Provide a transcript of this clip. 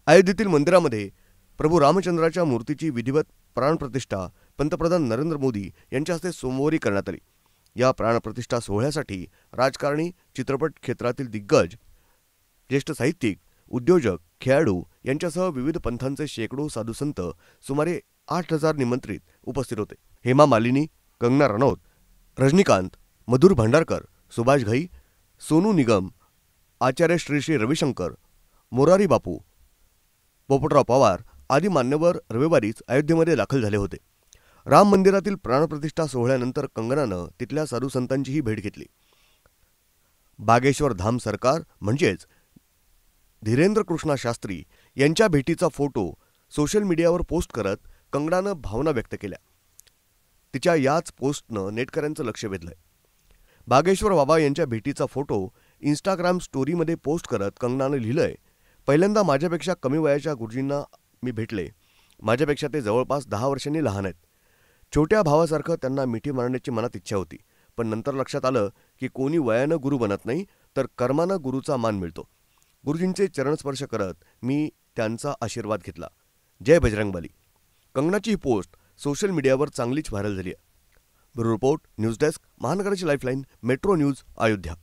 अयोध्येतील मंदिरामध्ये प्रभू रामचंद्राच्या मूर्तीची विधिवत प्राणप्रतिष्ठा पंतप्रधान नरेंद्र मोदी यांच्या हस्ते सोमवारी करण्यात आली। या प्राणप्रतिष्ठा सोहळ्यासाठी राजकारणी, चित्रपट क्षेत्रातील दिग्गज, ज्येष्ठ साहित्यिक, उद्योजक, खेळाडू यांच्यासह विविध पंथांचे शेकडो साधुसंत, सुमारे 8,000 निमंत्रित उपस्थित होते। हेमा मालिनी, कंगना रनौत, रजनीकांत, मधुर भांडारकर, सुभाष घई, सोनू निगम, आचार्य श्री श्री रविशंकर, मोरारी बापू, पोपटराव पवार आदी मान्यवर रविवारीच अयोध्येमध्ये दाखल झाले होते। राम मंदिरातील प्राणप्रतिष्ठा सोहळ्यानंतर कंगनानं तिथल्या साधुसंतांचीही भेट घेतली। बागेश्वर धाम सरकार म्हणजेच धीरेंद्र कृष्णा शास्त्री यांच्या भेटीचा फोटो सोशल मीडियावर पोस्ट करत कंगनानं भावना व्यक्त केल्या। तिच्या याच पोस्टनं नेटकऱ्यांचं लक्ष वेधलंय। बागेश्वर बाबा यांच्या भेटीचा फोटो इंस्टाग्राम स्टोरीमध्ये पोस्ट करत कंगनानं लिहिलंय, पहिल्यांदा माझ्यापेक्षा कमी वयाच्या गुरुजींना मी भेटले। माझ्यापेक्षा ते जवळपास 10 वर्षांनी लहान आहेत। छोट्या भावासारखं त्यांना मिठी मारण्याची मनात इच्छा होती, पण नंतर लक्षात आलं की कोणी वयानं गुरु बनत नाही, तर कर्मानं गुरुचा मान मिळतो। गुरुजींचे चरणस्पर्श करत मी त्यांचा आशीर्वाद घेतला। जय बजरंगबली। कंगनाची ही पोस्ट सोशल मीडियावर चांगलीच व्हायरल झाली आहे। ब्युरो रिपोर्ट, न्यूज डेस्क, महानगराची लाईफलाईन, मेट्रो न्यूज, अयोध्या।